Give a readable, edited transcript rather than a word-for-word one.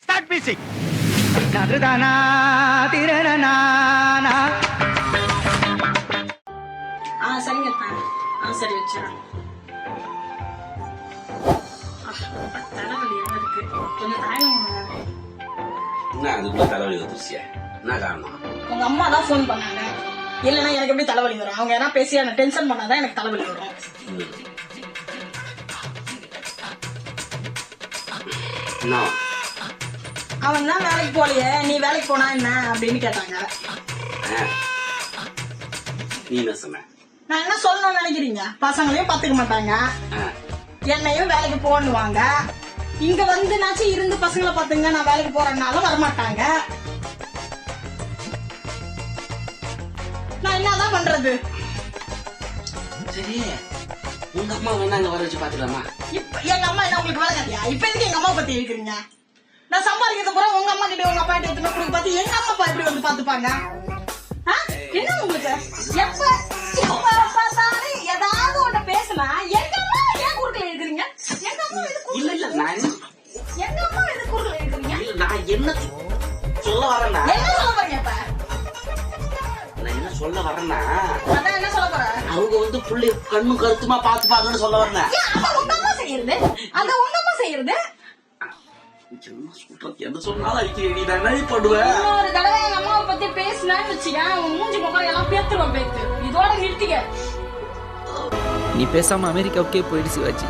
Start music. நதுதானா திரனானா. சரிங்க. சரி வச்சிடறேன். தலைவலியா இருக்கு, கொஞ்சம் தாயம். என்ன அதுக்குள்ள தலைவலி வந்துருச்சியா? என்ன காரணம்? உங்க அம்மா தான் போன் பண்ணாங்க. இல்லன்னா எனக்கு எப்படி தலைவலி வரும்? அவங்க என்ன பேசி என்ன டென்ஷன் பண்ணாதான் எனக்கு தலைவலி வரும். அவன் தான் வேலைக்கு போலையே, நீ வேலைக்கு போனா என்ன அப்படின்னு கேட்டாங்க. நீ என்ன சொன்ன? நான் என்ன சொல்லணும்னு நினைக்கிறீங்க? பசங்களையும் பாத்துக்க மாட்டாங்க, என்னையும் வேலைக்கு போன்னுவாங்க. இங்க வந்து நாச்சும் இருந்து பசங்களை பாத்துங்க, நான் வேலைக்கு போறேன்னாலும் வரமாட்டாங்க. நான் என்னதான் பண்றது? சரி, உங்க அம்மா வேணா அங்க வர வச்சு பாத்துக்கலாமா? இப்ப எங்க அம்மா என்ன உங்களுக்கு வேலை கட்டியா? இப்ப எதுக்கு எங்க அம்மா பத்தி இருக்கிறீங்க? நான் சம்பாதிக்கிறது பூரா உங்க அம்மா கிட்ட உங்க அப்பா கிட்ட எடுத்துட்டு கொடுக்க பார்த்து எங்க அம்மா அப்பா எப்படி வந்து பாத்துப்பாங்க? என்ன உங்களுக்கு எப்ப பார்த்தாலும் ஏதாவது ஒண்ணு பேசினா எங்க அம்மா ஏன் குறுக்கல இருக்கிறீங்க? எங்க அம்மா இல்ல இல்ல நான் எங்க அம்மா எது குறுக்கல இருக்கிறீங்க? நான் என்ன சொல்ல வரேன்னா, என்ன சொல்ல போறீங்க? இப்ப நான் என்ன சொல்ல வரேன்னா, அதான் என்ன சொல்ல போற? அவங்க வந்து புள்ளி கண்ணு கருத்துமா பாத்துப்பாங்கன்னு சொல்ல வரேன். அப்ப உங்க அம்மா செய்யறது, அந்த உங்க அம்மா செய்யறது. என்ன சொன்னாலும் அடிக்கிறேன், நீ என்ன பண்ணுவேன்? ஒரு தடவை எங்க அம்மாவை பத்தி பேசினான்னு வச்சுக்க, உன் மூஞ்சி முகம் எல்லாம் பேத்துருவோம். பேத்து இதோட நிறுத்திக்க. நீ பேசாம அமெரிக்காவுக்கே போயிடு சிவாஜி.